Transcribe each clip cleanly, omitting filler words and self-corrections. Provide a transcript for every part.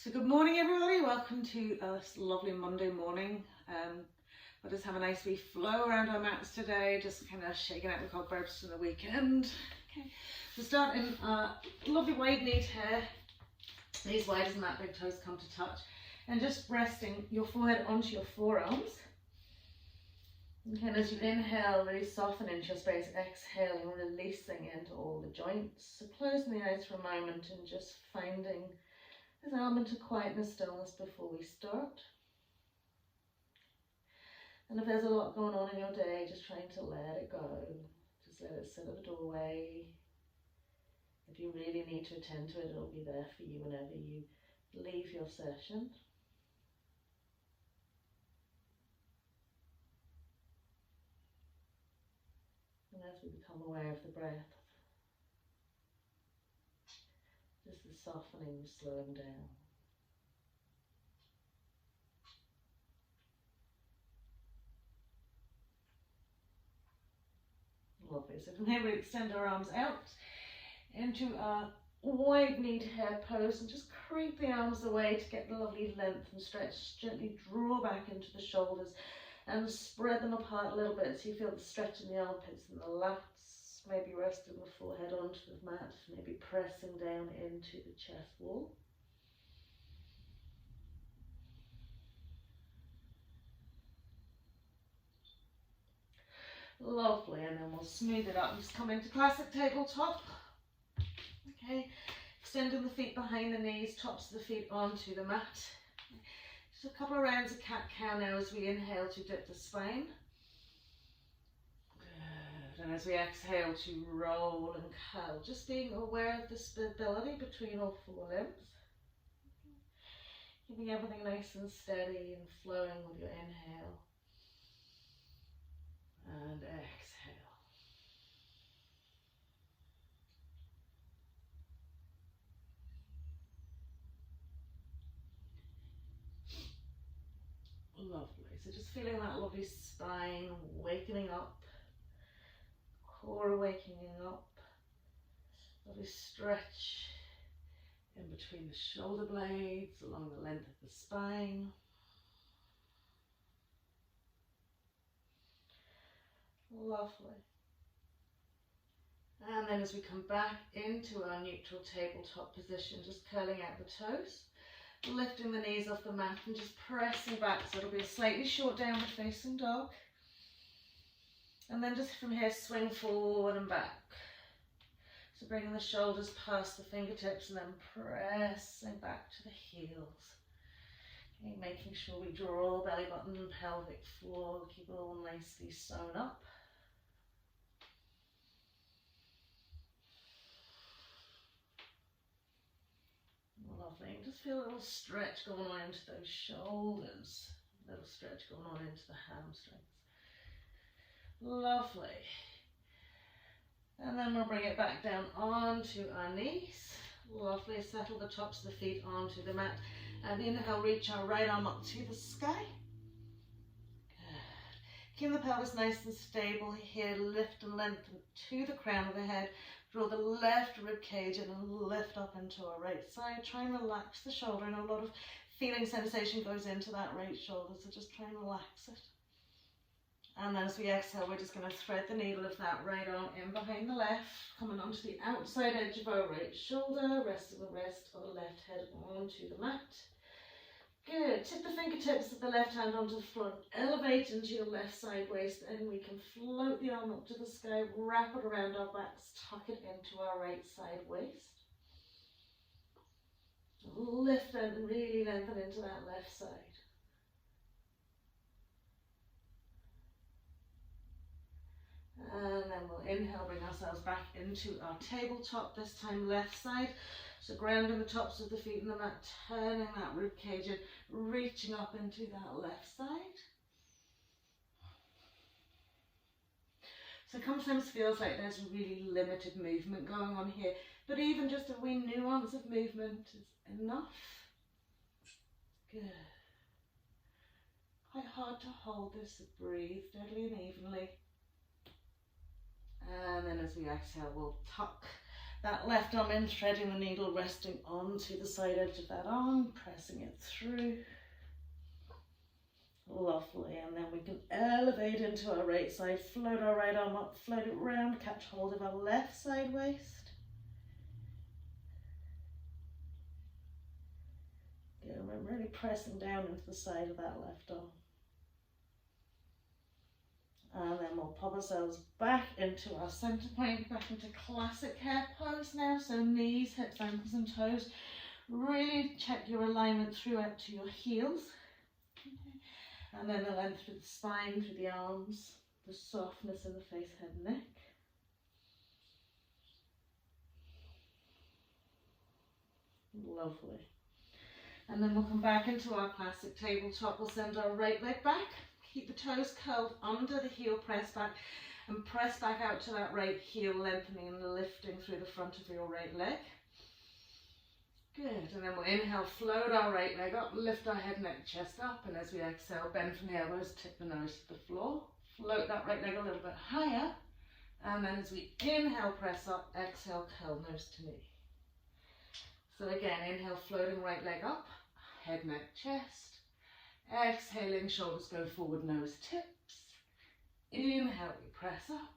So good morning everybody, welcome to this lovely Monday morning. We'll just have a nice wee flow around our mats today, just kind of shaking out the cobwebs from the weekend. Okay, so start in lovely wide kneed here, knees wide as the mat, big toes come to touch, and just resting your forehead onto your forearms. Okay, and as you inhale, really soften into your space, exhaling, releasing into all the joints. So closing the eyes for a moment and just finding this element of quietness, stillness before we start. And if there's a lot going on in your day, just trying to let it go. Just let it sit at the doorway. If you really need to attend to it, it'll be there for you whenever you leave your session. And as we become aware of the breath, just the softening, slowing down. Lovely. So from here we extend our arms out into a wide kneed head pose and just creep the arms away to get the lovely length and stretch. Gently draw back into the shoulders and spread them apart a little bit so you feel the stretch in the armpits and the lats. Maybe resting the forehead onto the mat, maybe pressing down into the chest wall. Lovely, and then we'll smooth it up. Just come into classic tabletop. Okay, extending the feet behind the knees, tops of the feet onto the mat. Just a couple of rounds of cat-cow now as we inhale to dip the spine. Good, and as we exhale to roll and curl, just being aware of the stability between all four limbs. Keeping everything nice and steady and flowing with your inhale and exhale. Lovely. So just feeling that lovely spine wakening up, core wakening up, lovely stretch in between the shoulder blades, along the length of the spine. Lovely. And then as we come back into our neutral tabletop position, just curling out the toes, lifting the knees off the mat and just pressing back, so it'll be a slightly short downward facing dog. And then just from here, swing forward and back. So bringing the shoulders past the fingertips and then pressing back to the heels. Okay, making sure we draw belly button and pelvic floor, keep it all nicely sewn up. Lovely. Just feel a little stretch going on into those shoulders. A little stretch going on into the hamstrings. Lovely. And then we'll bring it back down onto our knees. Lovely. Settle the tops of the feet onto the mat. And inhale, reach our right arm up to the sky. Good. Keep the pelvis nice and stable here. Lift and lengthen to the crown of the head. Draw the left rib cage in and lift up into our right side. Try and relax the shoulder, and a lot of feeling sensation goes into that right shoulder, so just try and relax it. And then as we exhale, we're just going to thread the needle of that right arm in behind the left, coming onto the outside edge of our right shoulder, resting the rest of the left head onto the mat. Good. Tip the fingertips of the left hand onto the front, elevate into your left side waist, and we can float the arm up to the sky, wrap it around our backs, tuck it into our right side waist. Lift and really lengthen into that left side. And then we'll inhale, bring ourselves back into our tabletop, this time left side. So grounding the tops of the feet in the mat, turning that rib cage in, reaching up into that left side. So it sometimes feels like there's really limited movement going on here, but even just a wee nuance of movement is enough. Good. Quite hard to hold this, so breathe steadily and evenly. And then as we exhale, we'll tuck That left arm in, threading the needle, resting onto the side edge of that arm, pressing it through. Lovely. And then we can elevate into our right side, float our right arm up, float it round, catch hold of our left side waist. Good. We're really pressing down into the side of that left arm. And then we'll pop ourselves back into our center point, back into classic hare pose now. So knees, hips, ankles and toes. Really check your alignment throughout to your heels. Okay. And then the length through the spine, through the arms, the softness in the face, head, neck. Lovely. And then we'll come back into our classic tabletop. We'll send our right leg back. Keep the toes curled under the heel, press back and press back out to that right heel, lengthening and lifting through the front of your right leg. Good. And then we'll inhale, float our right leg up, lift our head, neck, chest up, and as we exhale, bend from the elbows, tip the nose to the floor. Float that right leg a little bit higher. And then as we inhale, press up, exhale, curl nose to knee. So again, inhale, floating right leg up, head, neck, chest. Exhaling, shoulders go forward, nose tips. Inhale, we press up.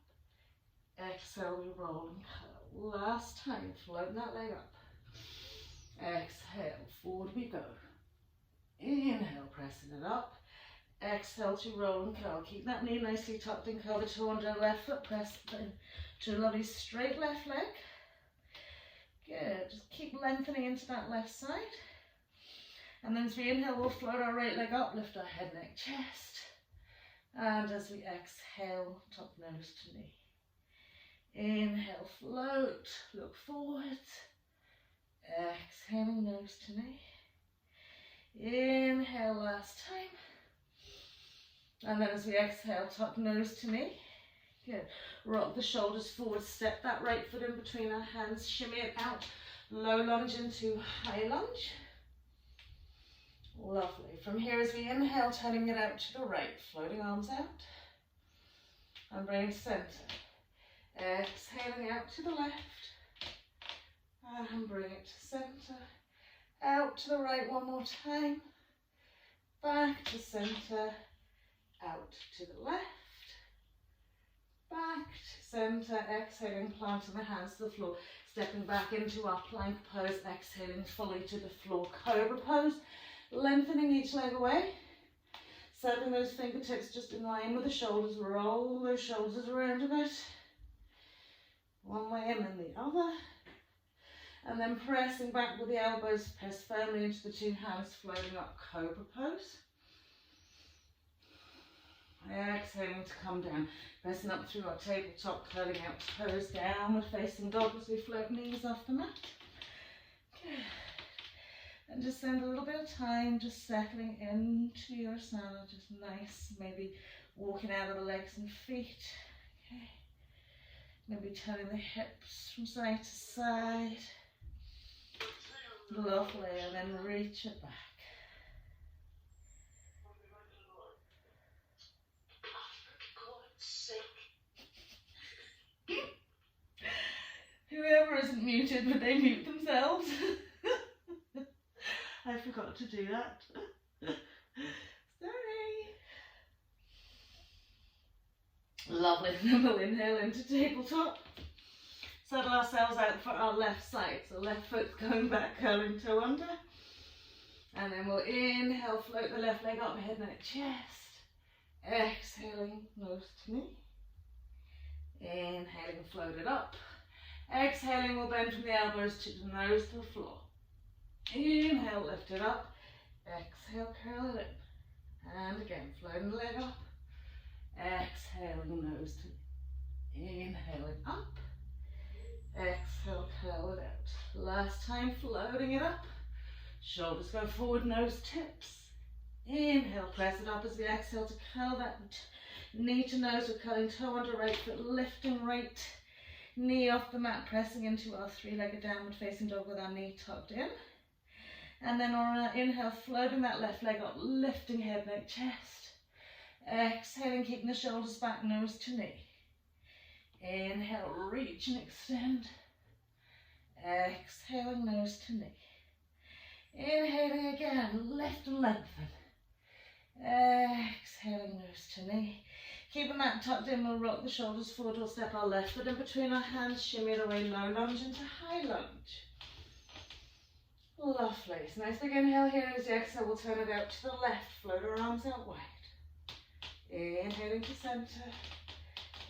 Exhale, we roll and curl. Last time, floating that leg up. Exhale, forward we go. Inhale, pressing it up. Exhale to roll and curl. Keep that knee nicely tucked and curl the toe under left foot. Press to a lovely straight left leg. Good. Just keep lengthening into that left side. And then as we inhale, we'll float our right leg up, lift our head, neck, chest. And as we exhale, top nose to knee. Inhale, float, look forward. Exhaling, nose to knee. Inhale, last time. And then as we exhale, top nose to knee. Good. Rock the shoulders forward, step that right foot in between our hands, shimmy it out. Low lunge into high lunge. Lovely. From here, as we inhale, turning it out to the right, floating arms out. And bring it center. Exhaling out to the left. And bring it to center. Out to the right one more time. Back to center. Out to the left. Back to center. Exhaling, planting the hands to the floor. Stepping back into our plank pose. Exhaling fully to the floor. Cobra pose. Lengthening each leg away. Settling those fingertips just in line with the shoulders. Roll those shoulders around a bit. One way and then the other. And then pressing back with the elbows, press firmly into the two hands, floating up, cobra pose. Exhaling to come down, pressing up through our tabletop, curling out toes, downward facing dog as we float knees off the mat. Good. And just spend a little bit of time just settling into your asana, just nice, maybe walking out of the legs and feet. Okay. Maybe turning the hips from side to side. Lovely, and then reach it back. Whoever isn't muted, would they mute themselves? I forgot to do that. Sorry. Lovely, then we'll inhale into tabletop. Settle ourselves out for our left side. So left foot going back, curling toe under. And then we'll inhale, float the left leg up, head, neck, chest. Exhaling, nose to knee. Inhaling, float it up. Exhaling, we'll bend from the elbows to the nose to the floor. Inhale, lift it up. Exhale, curl it in. And again, floating the leg up. Exhaling, nose to knee. Inhaling up. Exhale, curl it out. Last time, floating it up. Shoulders go forward, nose tips. Inhale, press it up as we exhale to curl that knee to nose. We're curling toe under right foot, lifting right knee off the mat, pressing into our three-legged downward facing dog with our knee tucked in. And then on our inhale, floating that left leg up, lifting head, neck, chest. Exhaling, keeping the shoulders back, nose to knee. Inhale, reach and extend. Exhaling, nose to knee. Inhaling again, lift and lengthen. Exhaling, nose to knee. Keeping that tucked in, we'll rock the shoulders forward, we'll step our left foot in between our hands, shimmy it away, low lunge into high lunge. Lovely. So nice big inhale here as you exhale, we'll turn it out to the left, float our arms out wide. Inhaling to centre,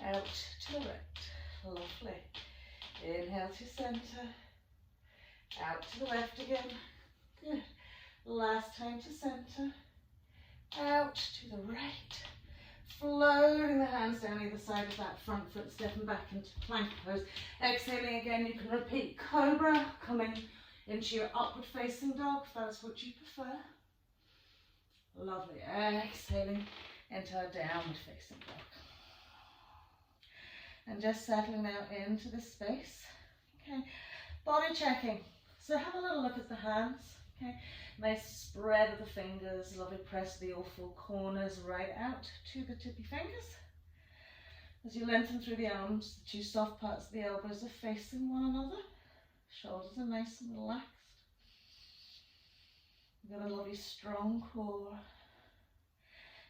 out to the right. Lovely. Inhale to centre, out to the left again. Good. Last time to centre, out to the right. Floating the hands down either side of that front foot, stepping back into plank pose. Exhaling again, you can repeat cobra, coming into your upward facing dog if that's what you prefer. Lovely. Exhaling into our downward facing dog. And just settling now into the space. Okay, body checking. So have a little look at the hands. Okay, nice spread of the fingers, lovely press the all four corners right out to the tippy fingers. As you lengthen through the arms, the two soft parts of the elbows are facing one another. Shoulders are nice and relaxed. We've got a lovely strong core.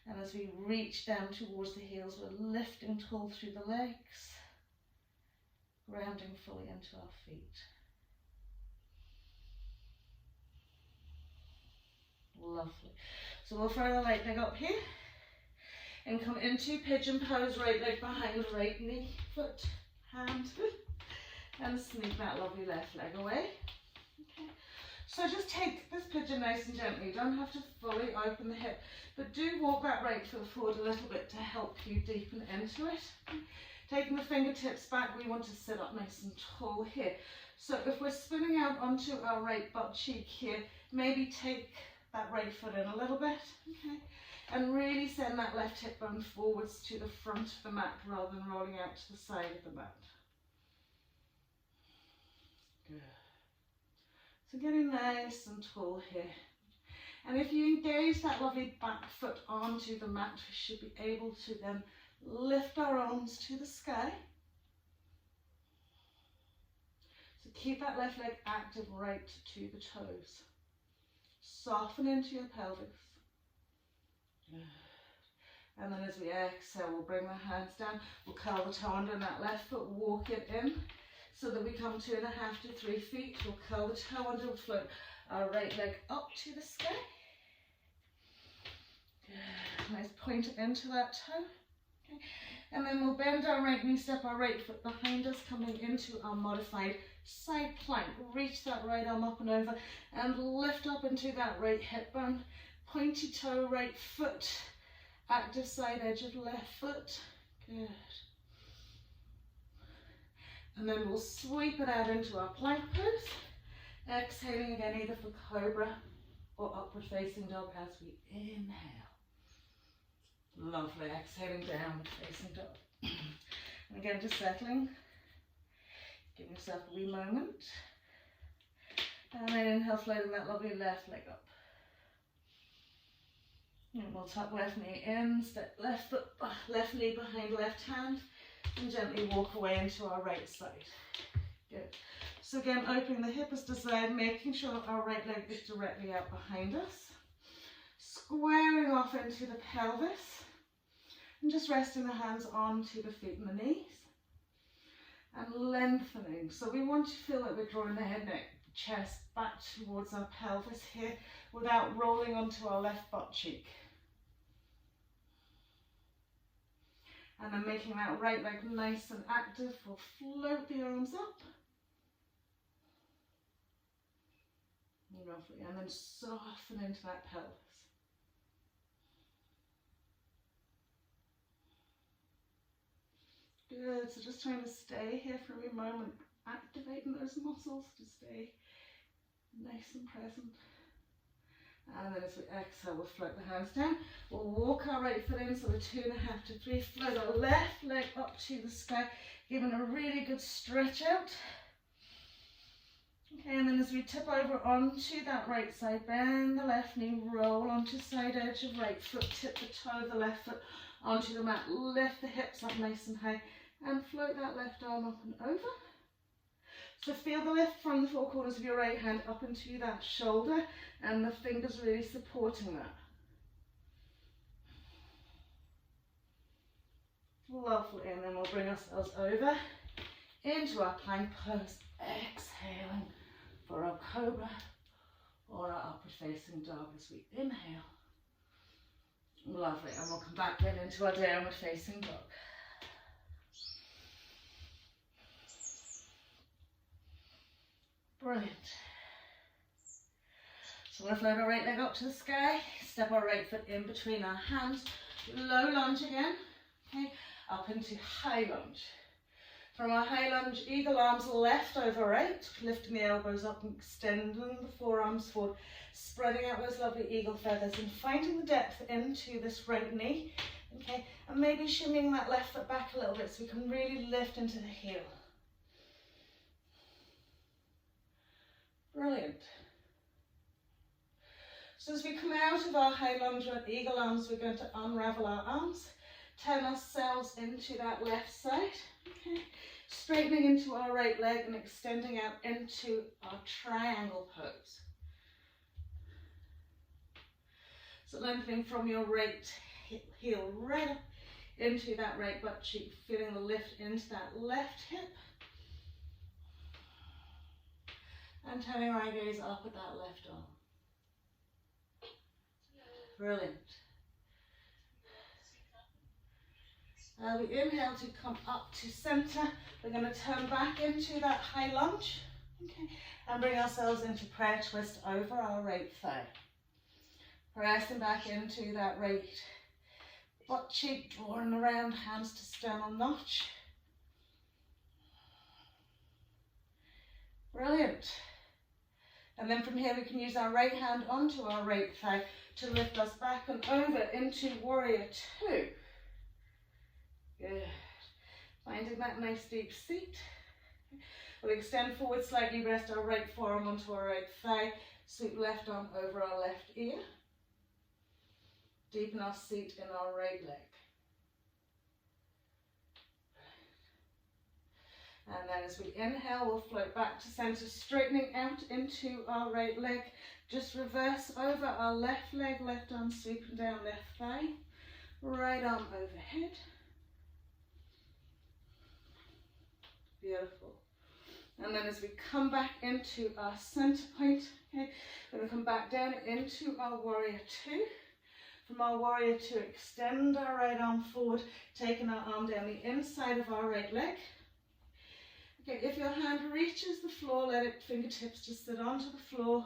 And as we reach down towards the heels, we're lifting tall through the legs, grounding fully into our feet. Lovely. So we'll throw the right leg up here and come into pigeon pose, right leg behind right knee, foot, hand, and sneak that lovely left leg away. Okay. So just take this pigeon nice and gently. You don't have to fully open the hip, but do walk that right foot forward a little bit to help you deepen into it. Taking the fingertips back, we want to sit up nice and tall here. So if we're spinning out onto our right butt cheek here, maybe take that right foot in a little bit, okay, and really send that left hip bone forwards to the front of the mat rather than rolling out to the side of the mat. Good. So getting nice and tall here. And if you engage that lovely back foot onto the mat, we should be able to then lift our arms to the sky. So keep that left leg active right to the toes. Soften into your pelvis. And then as we exhale, we'll bring the hands down. We'll curl the toe under that left foot, walk it in so that we come 2.5 to 3 feet. We'll curl the toe under, we'll float our right leg up to the sky. Nice point into that toe. Okay. And then we'll bend our right knee, step our right foot behind us, coming into our modified side plank. Reach that right arm up and over and lift up into that right hip bone. Pointy toe, right foot, active side edge of left foot. Good. And then we'll sweep it out into our plank pose. Exhaling again, either for cobra or upward facing dog as we inhale. Lovely. Exhaling, downward facing dog. And again, just settling. Give yourself a wee moment. And then inhale, floating that lovely left leg up. And we'll tuck left knee in, step left foot, left knee behind left hand, and gently walk away into our right side. Good. So again, opening the hip as desired, making sure that our right leg is directly out behind us. Squaring off into the pelvis, and just resting the hands onto the feet and the knees. And lengthening. So we want to feel like we're drawing the head, neck, chest back towards our pelvis here without rolling onto our left butt cheek. And then making that right leg nice and active, we'll float the arms up. Lovely. And then soften into that pelvis. Good, so just trying to stay here for a wee moment, activating those muscles to stay nice and present. And then as we exhale, we'll float the hands down. We'll walk our right foot in, so we're 2.5 to 3, float our left leg up to the sky, giving a really good stretch out. Okay, and then as we tip over onto that right side, bend the left knee, roll onto side edge of right foot, tip the toe of the left foot onto the mat, lift the hips up nice and high, and float that left arm up and over. So feel the lift from the four corners of your right hand up into that shoulder and the fingers really supporting that. Lovely, and then we'll bring ourselves over into our plank pose, exhaling for our cobra or our upward facing dog as we inhale. Lovely, and we'll come back then into our downward facing dog. Brilliant. So we'll float our right leg up to the sky, step our right foot in between our hands, low lunge again, okay, up into high lunge. From our high lunge, eagle arms left over right, lifting the elbows up and extending the forearms forward, spreading out those lovely eagle feathers and finding the depth into this right knee, okay, and maybe shimmying that left foot back a little bit so we can really lift into the heel. Brilliant. So as we come out of our high lunge with eagle arms, we're going to unravel our arms, turn ourselves into that left side, okay, straightening into our right leg and extending out into our triangle pose. So lengthening from your right heel right up into that right butt cheek, feeling the lift into that left hip. And turning our gaze up at that left arm. Brilliant. We inhale to come up to center. We're going to turn back into that high lunge, okay, and bring ourselves into prayer twist over our right thigh. Pressing back into that right butt cheek, drawing around, hands to sternal notch. Brilliant. And then from here we can use our right hand onto our right thigh to lift us back and over into warrior two. Good. Finding that nice deep seat. We'll extend forward slightly, rest our right forearm onto our right thigh, sweep left arm over our left ear. Deepen our seat in our right leg. And then as we inhale, we'll float back to center, straightening out into our right leg. Just reverse over our left leg, left arm sweeping down left thigh, right arm overhead. Beautiful. And then as we come back into our center point, okay, we're going to come back down into our warrior two. From our warrior two, extend our right arm forward, taking our arm down the inside of our right leg. Okay, if your hand reaches the floor, let it fingertips just sit onto the floor,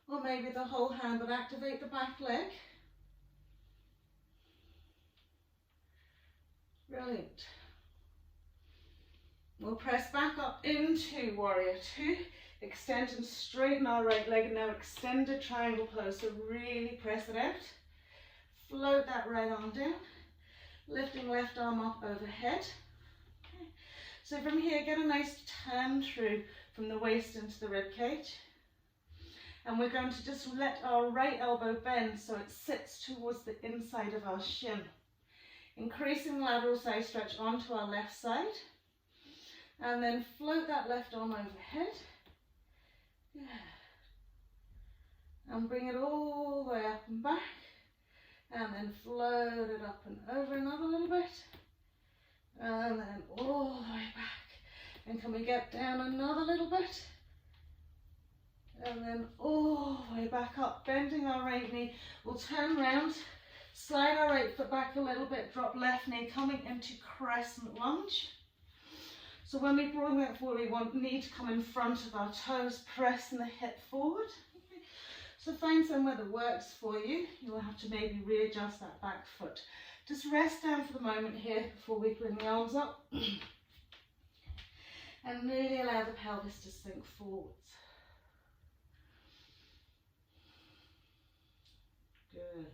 or maybe the whole hand, but activate the back leg. Brilliant. We'll press back up into warrior two, extend and straighten our right leg, and now extended triangle pose, so really press it out. Float that right arm down, lifting left arm up overhead. So from here, get a nice turn through from the waist into the rib cage. And we're going to just let our right elbow bend so it sits towards the inside of our shin. Increasing lateral side stretch onto our left side. And then float that left arm overhead. Good. And bring it all the way up and back. And then float it up and over another little bit. And then all the way back. And can we get down another little bit? And then all the way back up, bending our right knee. We'll turn round, slide our right foot back a little bit, drop left knee, coming into crescent lunge. So when we bring that forward, we need to come in front of our toes, pressing the hip forward. Okay. So find somewhere that works for you. You'll have to maybe readjust that back foot. Just rest down for the moment here before we bring the arms up. And really allow the pelvis to sink forwards. Good.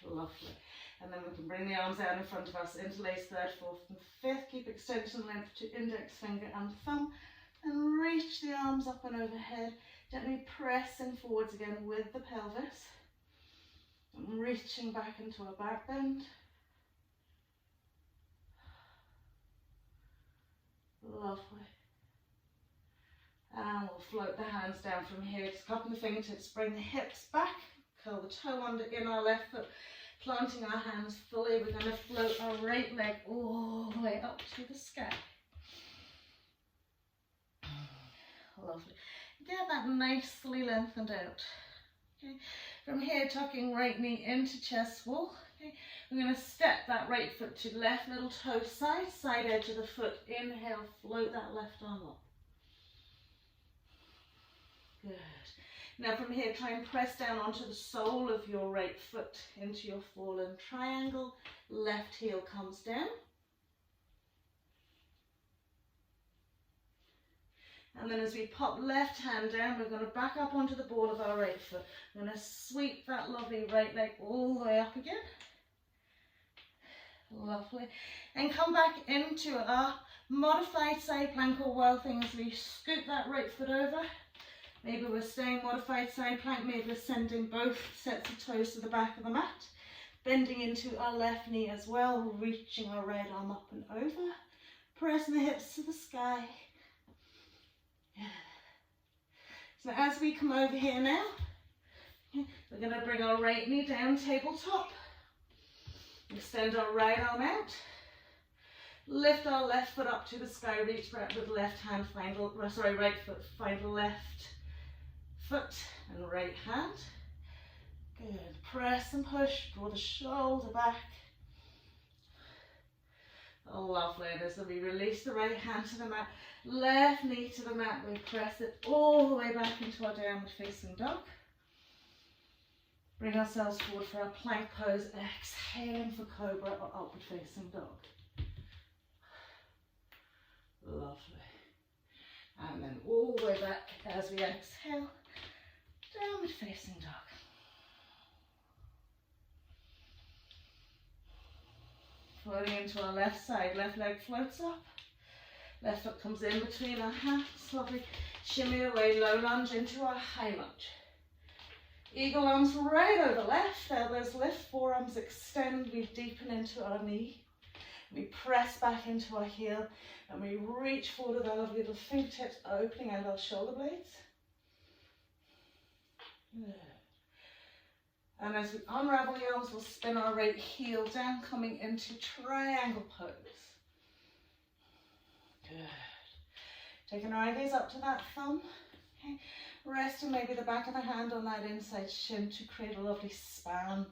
Lovely. And then we can bring the arms out in front of us, interlace third, fourth and fifth. Keep extension length to index finger and thumb. And reach the arms up and overhead. Gently pressing forwards again with the pelvis. And reaching back into our back bend. Lovely. And we'll float the hands down from here. Just cupping the fingertips, bring the hips back, curl the toe under in our left foot, planting our hands fully. We're going to float our right leg all the way up to the sky. Lovely. Get that nicely lengthened out. Okay. From here, tucking right knee into chest wall. Okay. We're going to step that right foot to left little toe side, side edge of the foot. Inhale, float that left arm up. Good. Now from here, try and press down onto the sole of your right foot into your fallen triangle. Left heel comes down. And then as we pop left hand down, we're going to back up onto the ball of our right foot. We're going to sweep that lovely right leg all the way up again. Lovely. And come back into our modified side plank or wild thing as we scoot that right foot over. Maybe we're staying modified side plank, maybe we're sending both sets of toes to the back of the mat. Bending into our left knee as well, reaching our right arm up and over. Pressing the hips to the sky. So as we come over here now, we're going to bring our right knee down tabletop. Extend our right arm out. Lift our left foot up to the sky, reach back with left hand, right foot, find left foot and right hand. Good. Press and push, draw the shoulder back. Oh, lovely. And as we release the right hand to the mat, left knee to the mat, we press it all the way back into our downward facing dog. Bring ourselves forward for our plank pose, exhaling for cobra or upward facing dog. Lovely. And then all the way back as we exhale, downward facing dog. Floating into our left side, left leg floats up. Left foot comes in between our hands. Lovely. Shimmy away, low lunge into our high lunge. Eagle arms right over left, elbows lift, forearms extend, we deepen into our knee. We press back into our heel and we reach forward with our lovely little fingertips, opening out our shoulder blades. Good. And as we unravel the arms, we'll spin our right heel down, coming into triangle pose. Good. Taking our gaze up to that thumb. Okay. Resting maybe the back of the hand on that inside shin to create a lovely span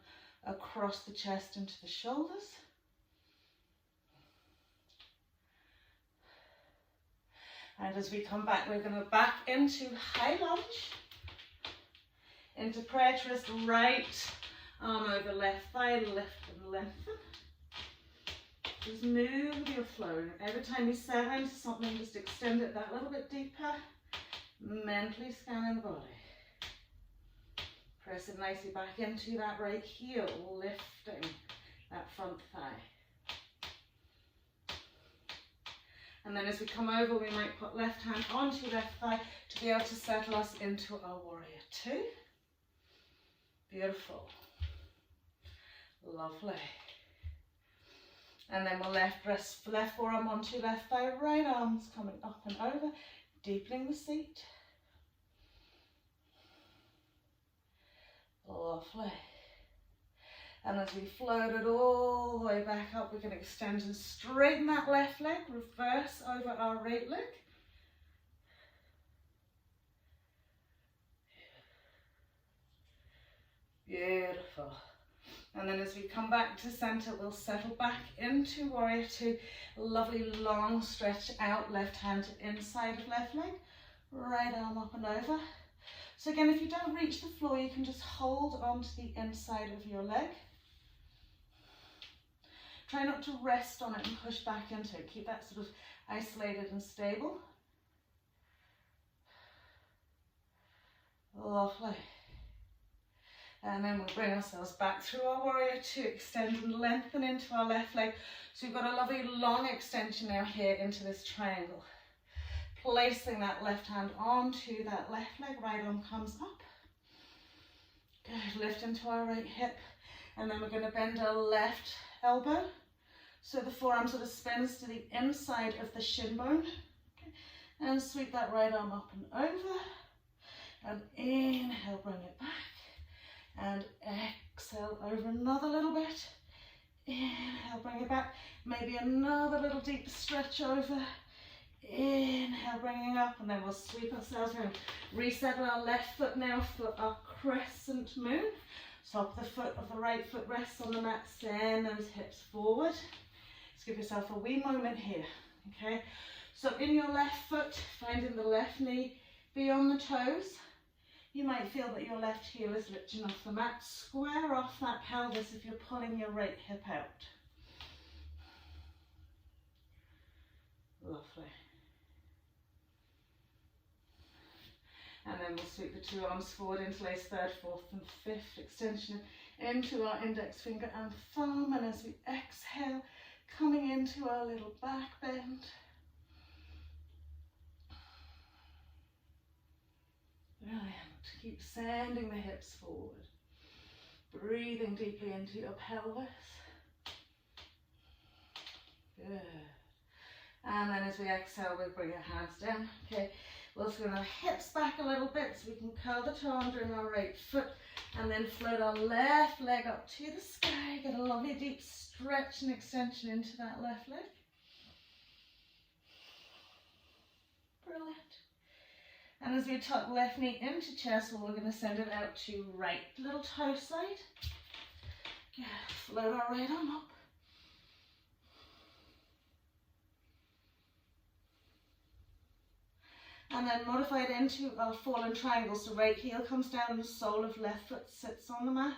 across the chest into the shoulders. And as we come back, we're going to back into high lunge, into prayer twist, right arm over left thigh, lift and lengthen. Just move with your flow. Every time you settle into something, just extend it that little bit deeper. Mentally scanning the body. Press it nicely back into that right heel, lifting that front thigh. And then as we come over, we might put left hand onto left thigh to be able to settle us into our warrior two. Beautiful. Lovely. And then we'll left forearm onto left thigh, right arms coming up and over, deepening the seat. Lovely. And as we float it all the way back up, we can extend and straighten that left leg, reverse over our right leg. Beautiful. And then as we come back to center, we'll settle back into warrior two. Lovely long stretch out, left hand inside of left leg, right arm up and over. So again, if you don't reach the floor, you can just hold onto the inside of your leg. Try not to rest on it and push back into it. Keep that sort of isolated and stable. Lovely. And then we'll bring ourselves back through our warrior two, extend and lengthen into our left leg. So we've got a lovely long extension now here into this triangle. Placing that left hand onto that left leg, right arm comes up. Good, lift into our right hip. And then we're going to bend our left elbow. So the forearm sort of spins to the inside of the shin bone. Okay. And sweep that right arm up and over. And inhale, bring it back. And exhale over another little bit. Inhale, bring it back. Maybe another little deep stretch over. Inhale, bringing up, and then we'll sweep ourselves around. Reset our left foot now for our crescent moon. Top of the foot of the right foot rests on the mat. Send those hips forward. Just give yourself a wee moment here, okay? So in your left foot, finding the left knee beyond the toes. You might feel that your left heel is lifting off the mat. Square off that pelvis if you're pulling your right hip out. Lovely. And then we'll sweep the two arms forward, interlace third, fourth and fifth extension into our index finger and thumb. And as we exhale, coming into our little back bend. Brilliant. Keep sending the hips forward. Breathing deeply into your pelvis. Good. And then as we exhale, we'll bring our hands down. Okay. We'll swing our hips back a little bit so we can curl the toe under in our right foot and then float our left leg up to the sky. Get a lovely deep stretch and extension into that left leg. Brilliant. And as we tuck left knee into chest, we're going to send it out to right little toe side. Yeah, float our right arm up. And then modify it into our fallen triangle. So right heel comes down and the sole of left foot sits on the mat.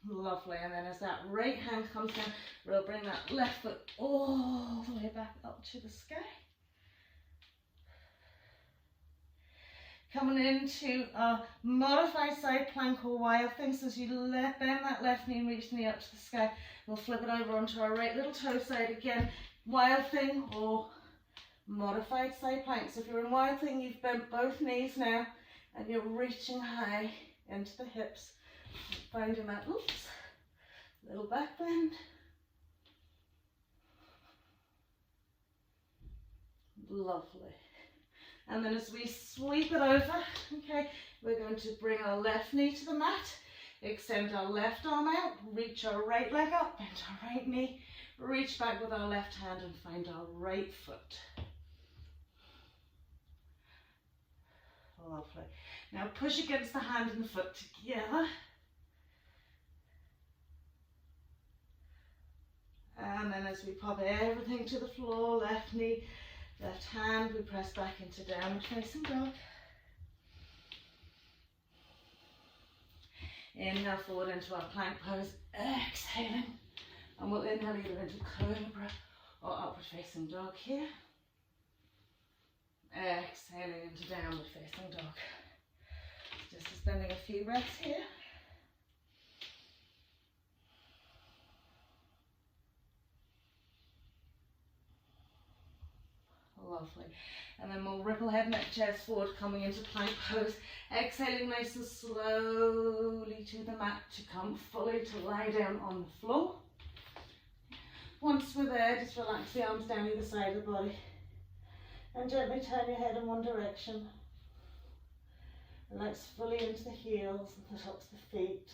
Lovely. And then as that right hand comes down, we'll bring that left foot all the way back up to the sky. Coming into a modified side plank or wild thing. So as you bend that left knee and reach the knee up to the sky, we'll flip it over onto our right little toe side again. Wild thing or modified side plank. So if you're in wild thing, you've bent both knees now and you're reaching high into the hips. Finding that, oops, little back bend. Lovely. And then as we sweep it over, okay, we're going to bring our left knee to the mat, extend our left arm out, reach our right leg up, bend our right knee, reach back with our left hand and find our right foot. Lovely. Now push against the hand and the foot together. And then as we pop everything to the floor, left knee, left hand, we press back into downward facing dog. Inhale forward into our plank pose, exhaling. And we'll inhale either into cobra or upward facing dog here. Exhaling into downward facing dog. Just spending a few breaths here. Lovely. And then we'll ripple head, neck, chest forward, coming into plank pose. Exhaling nice and slowly to the mat to come fully to lie down on the floor. Once we're there, just relax the arms down either side of the body and gently turn your head in one direction. Relax fully into the heels and the tops of the feet.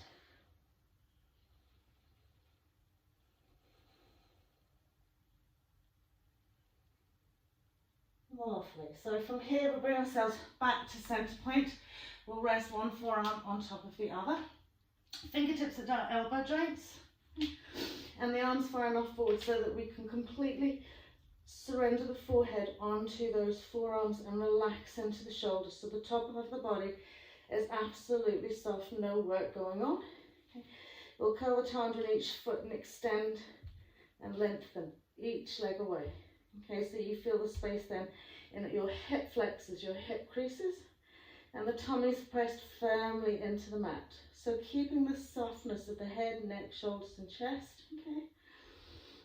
Lovely. So from here we'll bring ourselves back to centre point. We'll rest one forearm on top of the other. Fingertips at our elbow joints. And the arms far enough forward so that we can completely surrender the forehead onto those forearms and relax into the shoulders. So the top of the body is absolutely soft, no work going on. Okay. We'll curl the toe under each foot and extend and lengthen each leg away. Okay, so you feel the space then in that your hip flexes, your hip creases, and the tummy's pressed firmly into the mat. So keeping the softness of the head, neck, shoulders and chest, okay.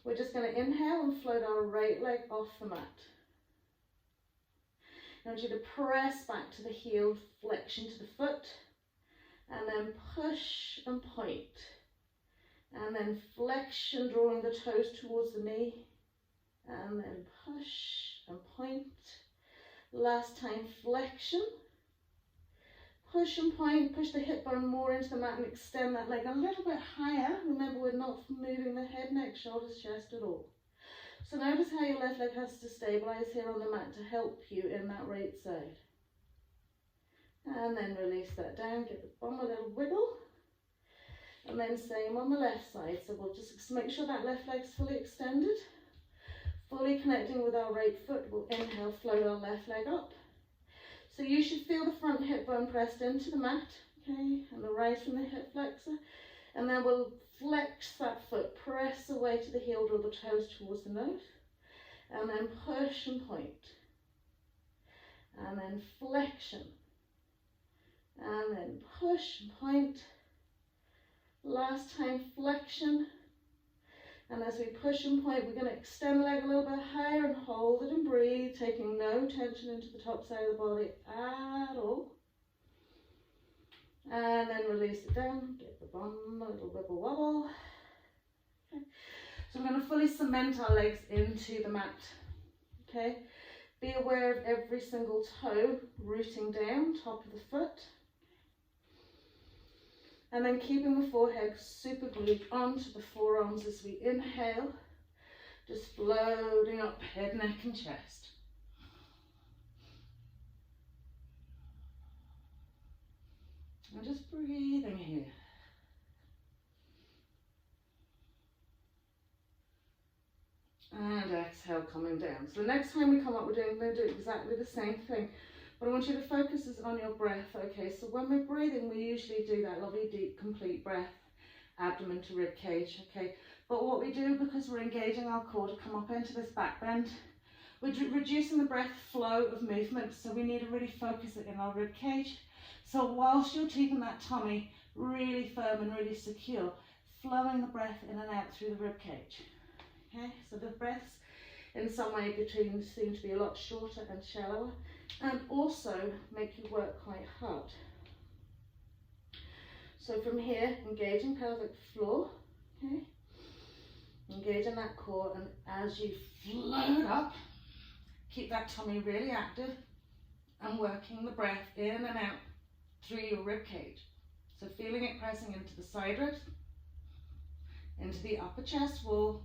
We're just going to inhale and float our right leg off the mat. I want you to press back to the heel, flexion to the foot, and then push and point. And then flexion, drawing the toes towards the knee. and then push and point. Last time, flexion. Push and point, push the hip bone more into the mat and extend that leg a little bit higher. Remember, we're not moving the head, neck, shoulders, chest at all. So notice how your left leg has to stabilize here on the mat to help you in that right side. And then release that down, give the bum a little wiggle. And then same on the left side. So we'll just make sure that left leg's fully extended. Fully connecting with our right foot. We'll inhale, float our left leg up. So you should feel the front hip bone pressed into the mat, okay, and the rise from the hip flexor. And then we'll flex that foot, press away to the heel, draw the toes towards the nose. And then push and point. And then flexion. And then push and point. Last time, flexion. And as we push and point, we're going to extend the leg a little bit higher and hold it and breathe, taking no tension into the top side of the body at all. And then release it down, get the bum, a little wibble wobble. Okay. So I'm going to fully cement our legs into the mat. Okay. Be aware of every single toe rooting down, top of the foot. And then keeping the forehead super glued onto the forearms as we inhale, just floating up head, neck and chest. And just breathing here. And exhale, coming down. So the next time we come up, we're going to do exactly the same thing. But I want you to focus on your breath, okay? So when we're breathing, we usually do that lovely, deep, complete breath, abdomen to rib cage, okay? But what we do, because we're engaging our core to come up into this back bend, we're reducing the breath flow of movement, so we need to really focus it in our rib cage. So whilst you're keeping that tummy really firm and really secure, flowing the breath in and out through the rib cage, okay? So the breaths in some way between seem to be a lot shorter and shallower, and also make you work quite hard. So from here, engaging pelvic floor, okay? Engaging that core, and as you float up, keep that tummy really active and working the breath in and out through your rib cage. So feeling it pressing into the side ribs, into the upper chest wall,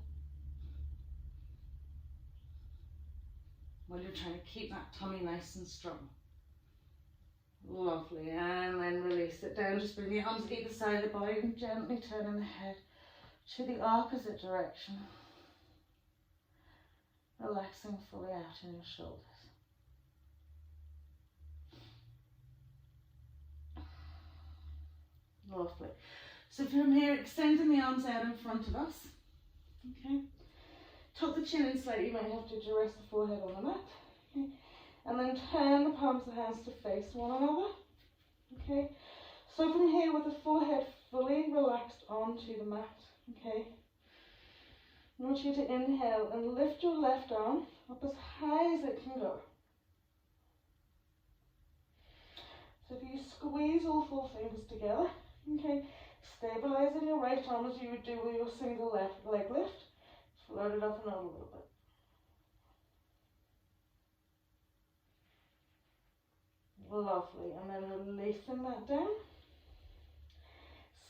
while you're trying to keep that tummy nice and strong. Lovely, and then release it down. Just bring the arms either side of the body and gently turning the head to the opposite direction. Relaxing fully out in your shoulders. Lovely. So from here, extending the arms out in front of us, okay? Tuck the chin in slightly, you might have to rest the forehead on the mat. Okay. And then turn the palms of the hands to face one another. Okay. So from here, with the forehead fully relaxed onto the mat. Okay. I want you to inhale and lift your left arm up as high as it can go. So if you squeeze all four fingers together, okay, stabilizing your right arm as you would do with your single leg lift. Float it up and out a little bit. Lovely, and then releasing that down.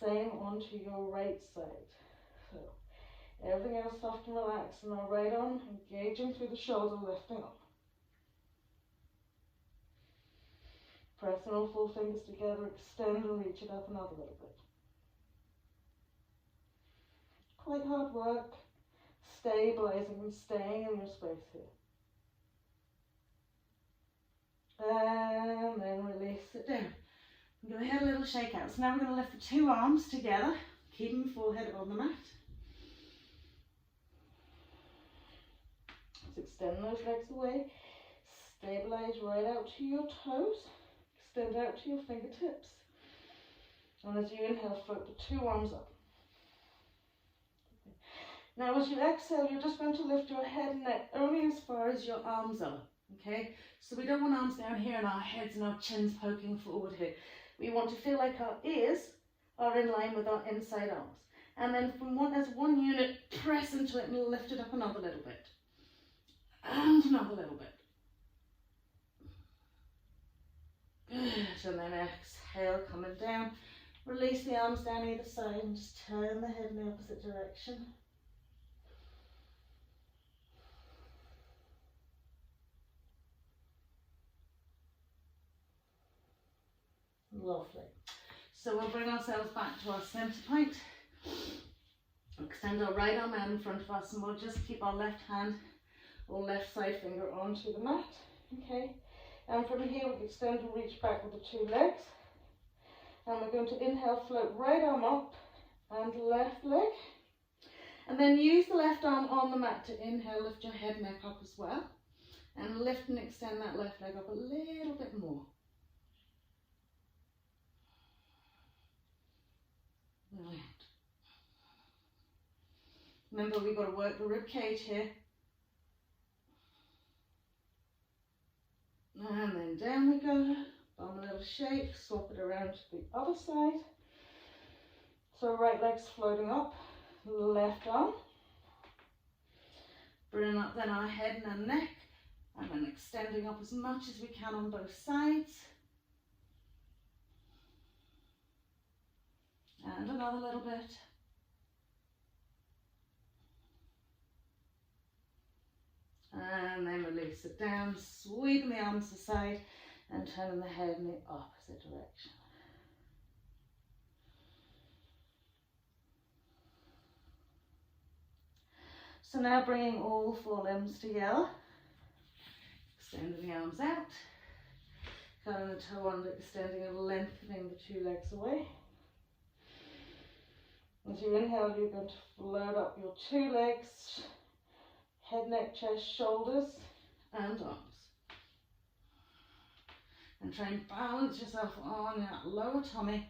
Same onto your right side. So everything else soft and relaxed, and our right arm engaging through the shoulder, lifting up. Pressing all four fingers together, extend and reach it up another little bit. Quite hard work. Stabilizing and staying in your space here. And then release it down. I'm going to have a little shake out. So now we're going to lift the two arms together, keeping the forehead on the mat. Let's extend those legs away. Stabilize right out to your toes. Extend out to your fingertips. And as you inhale, float the two arms up. Now as you exhale, you're just going to lift your head and neck only as far as your arms are, okay? So we don't want arms down here and our heads and our chins poking forward here. We want to feel like our ears are in line with our inside arms. And then from as one unit, press into it and lift it up another little bit. And another little bit. Good, and then exhale, coming down. Release the arms down either side and just turn the head in the opposite direction. Lovely. So we'll bring ourselves back to our centre point. Extend our right arm out in front of us, and we'll just keep our left hand or left side finger onto the mat. Okay. And from here we extend and reach back with the two legs. And we're going to inhale, float right arm up and left leg. And then use the left arm on the mat to inhale, lift your head, neck up as well. And lift and extend that left leg up a little bit more. Brilliant. Remember, we've got to work the rib cage here. And then down we go. Bum a little shake, swap it around to the other side. So right leg's floating up, left arm. Bring up then our head and our neck, and then extending up as much as we can on both sides. And another little bit. And then release it down, sweeping the arms aside and turning the head in the opposite direction. So now bringing all four limbs together, extending the arms out, curling the toe under, extending and lengthening the two legs away. As you inhale, you're going to float up your two legs, head, neck, chest, shoulders and arms. And try and balance yourself on that lower tummy.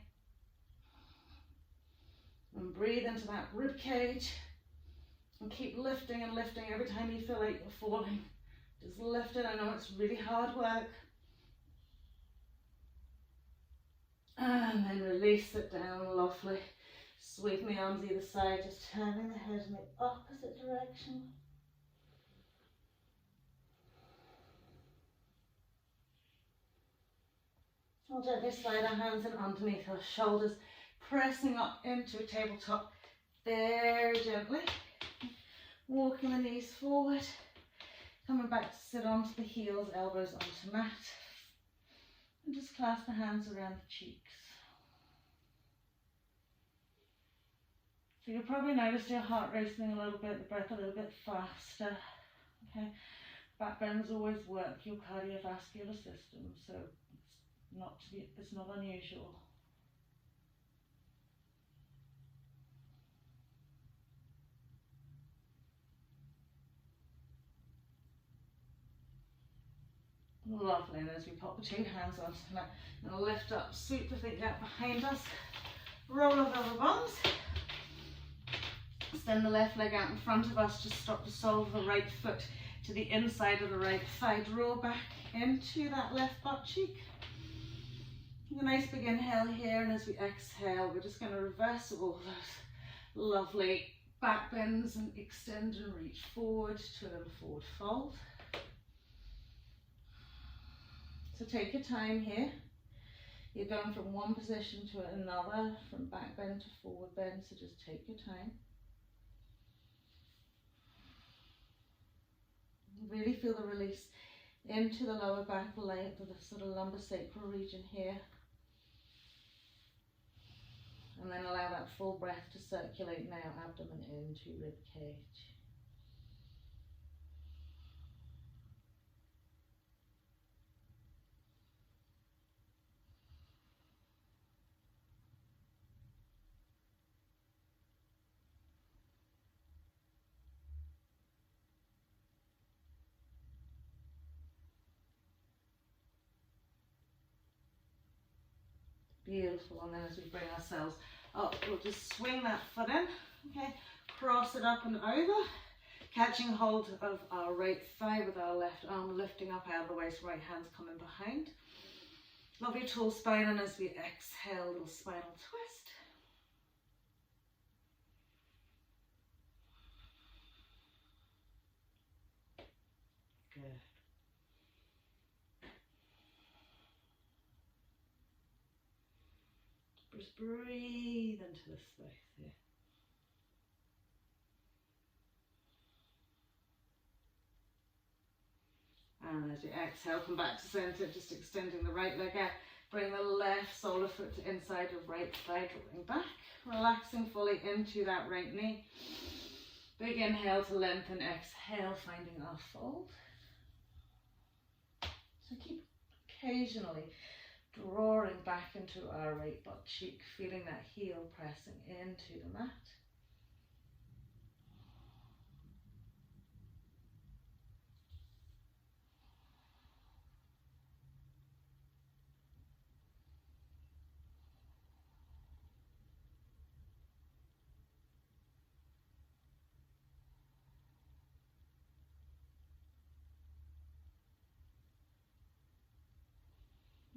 And breathe into that rib cage. And keep lifting and lifting every time you feel like you're falling. Just lift it. I know it's really hard work. And then release it down, lovely. Sweeping the arms either side, just turning the head in the opposite direction. We'll gently slide our hands in underneath our shoulders, pressing up into a tabletop very gently. Walking the knees forward, coming back to sit onto the heels, elbows onto mat. And just clasp the hands around the cheeks. So you'll probably notice your heart racing a little bit, the breath a little bit faster. Okay, back bends always work your cardiovascular system, so it's not unusual. Lovely, and as we pop the two hands onto the mat, and lift up, sweep the feet out behind us, roll over the bums, extend the left leg out in front of us, just stop the sole of the right foot to the inside of the right thigh, draw back into that left butt cheek. A nice big inhale here, and as we exhale, we're just going to reverse all those lovely back bends and extend and reach forward to a little forward fold. So take your time here. You're going from one position to another, from back bend to forward bend, so just take your time. Really feel the release into the lower back length of the sort of lumbosacral region here. And then allow that full breath to circulate now, abdomen into rib cage. Beautiful, and then as we bring ourselves up, we'll just swing that foot in, okay, cross it up and over, catching hold of our right thigh with our left arm, lifting up out of the waist, right hand's coming behind. Lovely tall spine, and as we exhale, little spinal twist. Just breathe into this space here. And as you exhale, come back to center, just extending the right leg out. Bring the left solar foot to inside of right thigh, drawing back, relaxing fully into that right knee. Big inhale to lengthen, exhale, finding our fold. So keep occasionally drawing back into our right butt cheek, feeling that heel pressing into the mat.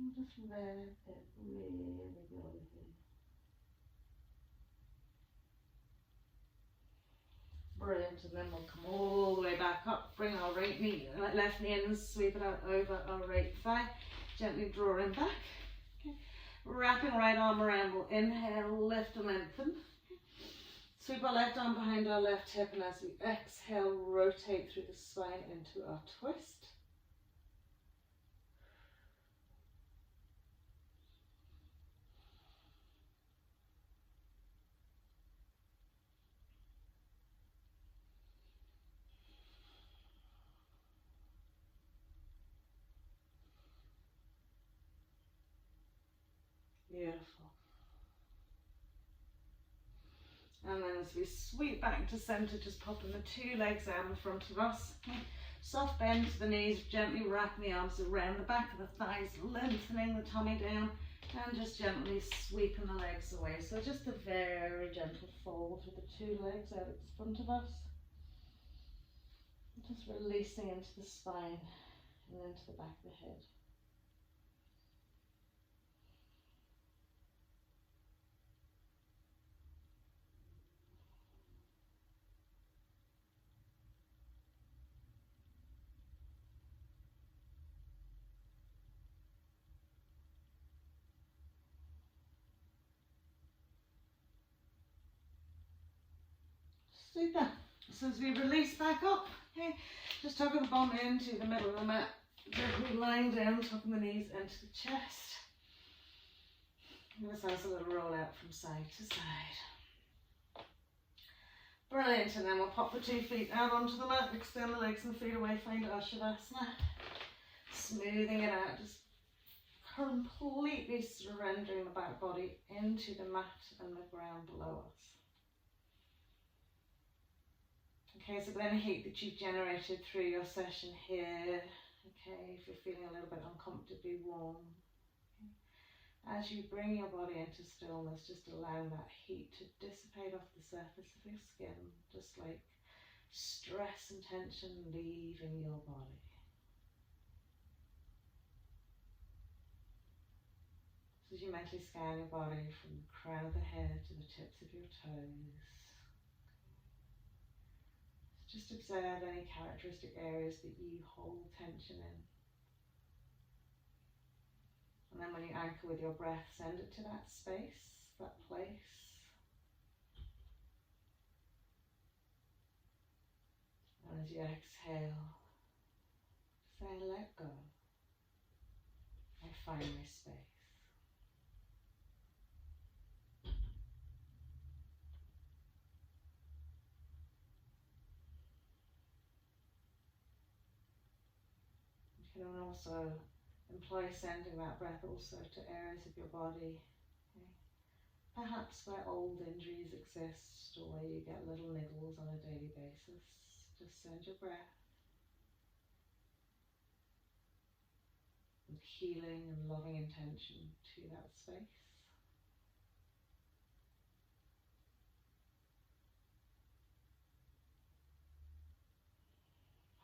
And just let it really go here. Brilliant, and then we'll come all the way back up, bring our right knee, left knee in and sweep it out over our right thigh, gently drawing back. Okay. Wrapping right arm around, we'll inhale, lift and lengthen. Sweep our left arm behind our left hip, and as we exhale, rotate through the spine into our twist. Beautiful. And then as we sweep back to center, just popping the two legs out in front of us. Soft bend to the knees, gently wrapping the arms around the back of the thighs, lengthening the tummy down, and just gently sweeping the legs away. So just a very gentle fold with the two legs out in front of us. Just releasing into the spine and into the back of the head. Super. So as we release back up, okay, just tucking the bum into the middle of the mat, gently lying down, tucking the knees into the chest. And this has a little roll out from side to side. Brilliant, and then we'll pop the 2 feet out onto the mat, extend the legs and feet away, find our Shavasana. Smoothing it out, just completely surrendering the back body into the mat and the ground below us. Okay, so then heat that you've generated through your session here. Okay, if you're feeling a little bit uncomfortably warm. Okay. As you bring your body into stillness, just allowing that heat to dissipate off the surface of your skin, just like stress and tension leaving your body. So as you mentally scan your body from the crown of the head to the tips of your toes, just observe any characteristic areas that you hold tension in. And then when you anchor with your breath, send it to that space, that place. And as you exhale, say, let go. I find my space. You can also employ sending that breath also to areas of your body, okay? Perhaps where old injuries exist or where you get little niggles on a daily basis. Just send your breath with healing and loving intention to that space.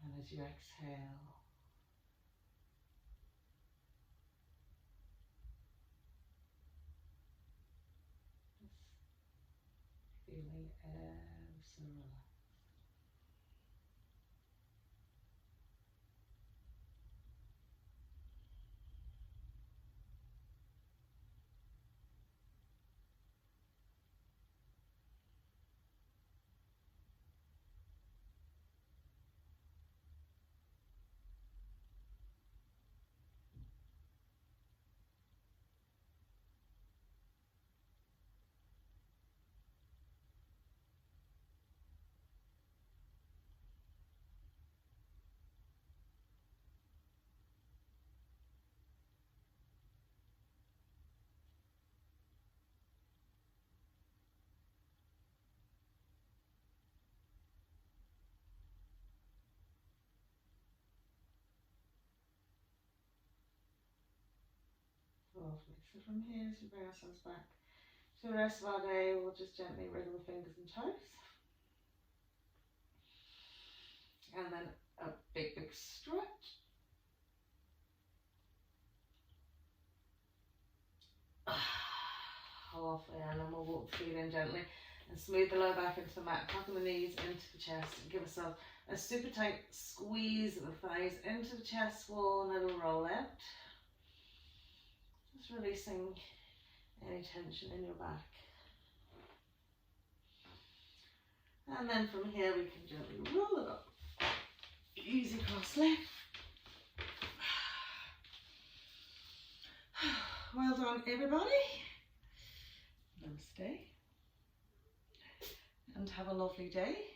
And as you exhale, feeling ever so relaxed. Lovely. So from here, as we bring ourselves back to the rest of our day, we'll just gently wriggle the fingers and toes. And then a big, big stretch. Lovely. And then we'll walk the feet in gently and smooth the lower back into the mat, tucking the knees into the chest, and give ourselves a super tight squeeze of the thighs into the chest wall, and it'll roll out. Just releasing any tension in your back. And then from here we can gently roll it up. Easy cross leg. Well done, everybody. Namaste. And have a lovely day.